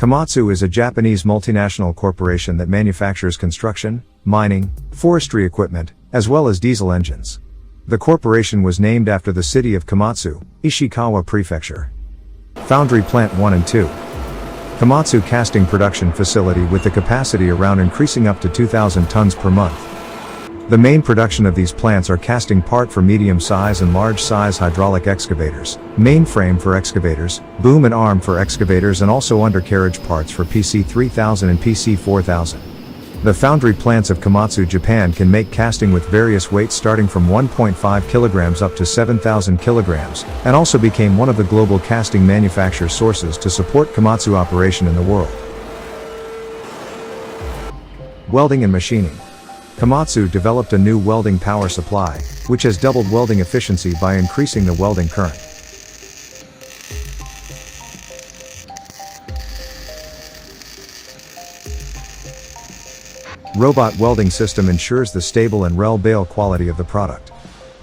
Komatsu is a Japanese multinational corporation that manufactures construction, mining, forestry equipment, as well as diesel engines. The corporation was named after the city of Komatsu, Ishikawa Prefecture. Foundry Plant 1 and 2. Komatsu casting production facility with the capacity around increasing up to 2,000 tons per month. The main production of these plants are casting part for medium-size and large-size hydraulic excavators, mainframe for excavators, boom and arm for excavators, and also undercarriage parts for PC3000 and PC4000. The foundry plants of Komatsu Japan can make casting with various weights starting from 1.5 kilograms up to 7,000 kilograms, and also became one of the global casting manufacturer sources to support Komatsu operation in the world. Welding and machining. Komatsu developed a new welding power supply, which has doubled welding efficiency by increasing the welding current. Robot welding system ensures the stable and reliable quality of the product.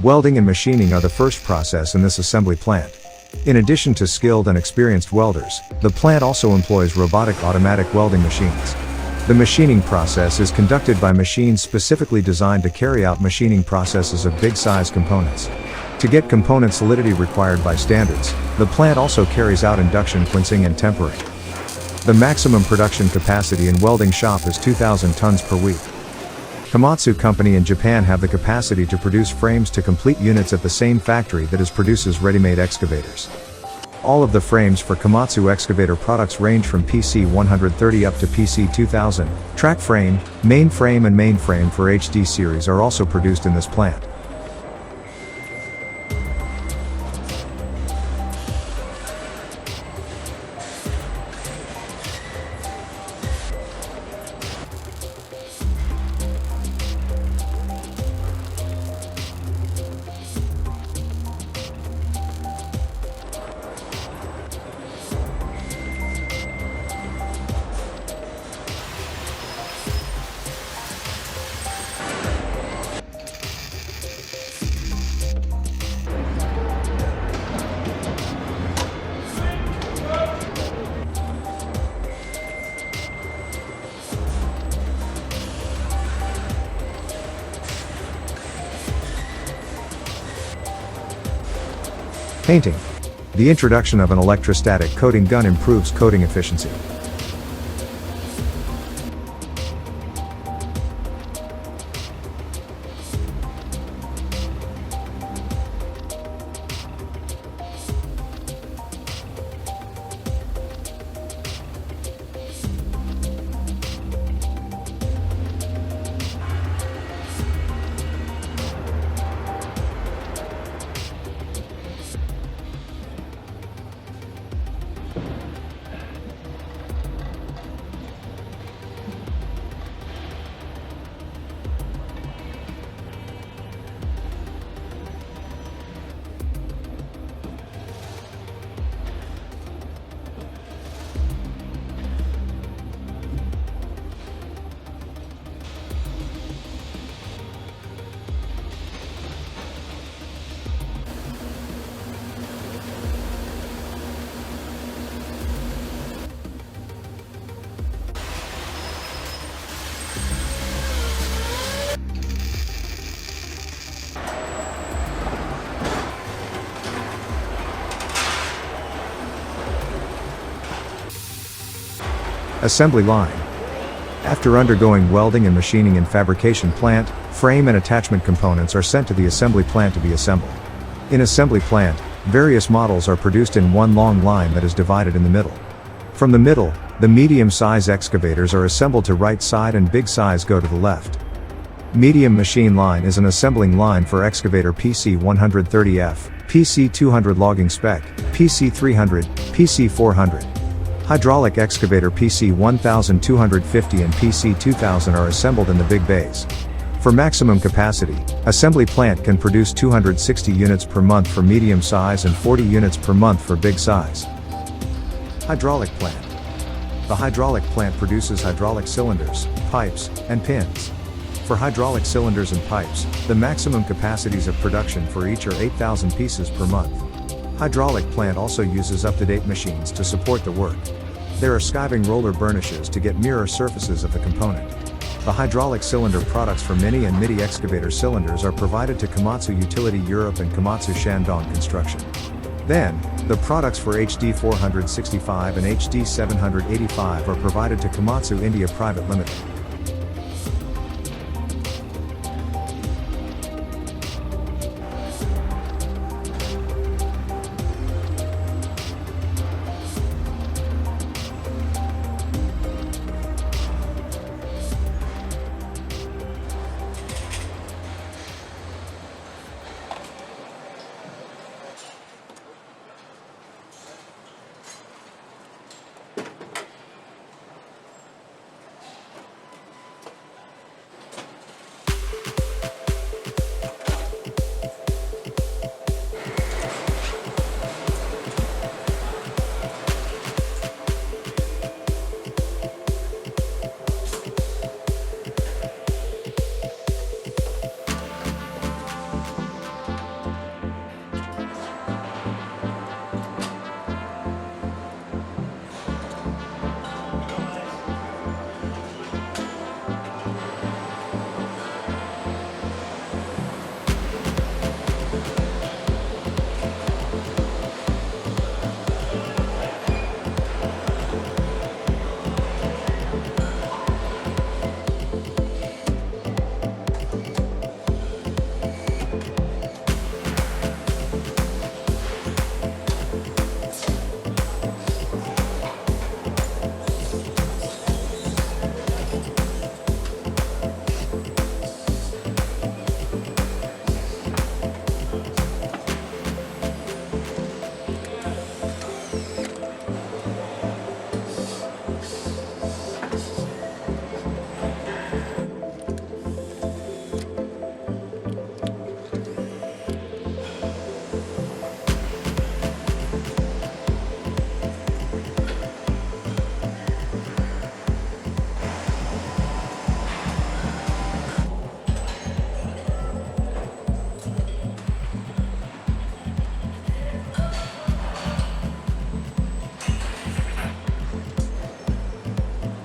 Welding and machining are the first process in this assembly plant. In addition to skilled and experienced welders, the plant also employs robotic automatic welding machines. The machining process is conducted by machines specifically designed to carry out machining processes of big size components. To get component solidity required by standards, the plant also carries out induction quenching and tempering. The maximum production capacity in welding shop is 2,000 tons per week. Komatsu Company in Japan have the capacity to produce frames to complete units at the same factory that produces ready-made excavators. All of the frames for Komatsu excavator products range from PC130 up to PC2000. Track frame, mainframe and mainframe for HD series are also produced in this plant. Painting. The introduction of an electrostatic coating gun improves coating efficiency. Assembly line. After undergoing welding and machining in fabrication plant, frame and attachment components are sent to the assembly plant to be assembled. In assembly plant, various models are produced in one long line that is divided in the middle. From the middle, the medium-size excavators are assembled to right side and big size go to the left. Medium machine line is an assembling line for excavator PC130F, PC200 logging spec, PC300, PC400. Hydraulic excavator PC1250 and PC2000 are assembled in the big bays. For maximum capacity, assembly plant can produce 260 units per month for medium size and 40 units per month for big size. Hydraulic plant. The hydraulic plant produces hydraulic cylinders, pipes, and pins. For hydraulic cylinders and pipes, the maximum capacities of production for each are 8,000 pieces per month. Hydraulic plant also uses up-to-date machines to support the work. There are skiving roller burnishes to get mirror surfaces of the component. The hydraulic cylinder products for mini and midi excavator cylinders are provided to Komatsu Utility Europe and Komatsu Shandong Construction. Then, the products for HD 465 and HD 785 are provided to Komatsu India Private Limited.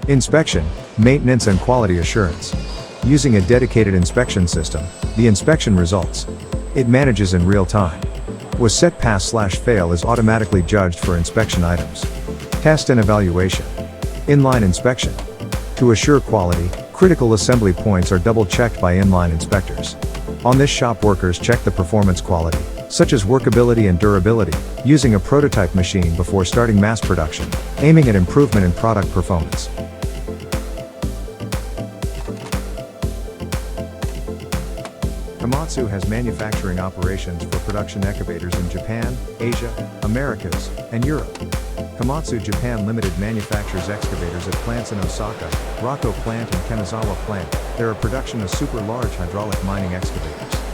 Inspection, maintenance and quality assurance. Using a dedicated inspection system, the inspection results. It manages in real time. Was set pass/fail is automatically judged for inspection items. Test and evaluation. Inline inspection. To assure quality, critical assembly points are double-checked by inline inspectors. On this shop workers check the performance quality, such as workability and durability, using a prototype machine before starting mass production, aiming at improvement in product performance. Komatsu has manufacturing operations for production excavators in Japan, Asia, Americas, and Europe. Komatsu Japan Limited manufactures excavators at plants in Osaka, Rokko Plant and Kanazawa Plant. There are production of super large hydraulic mining excavators.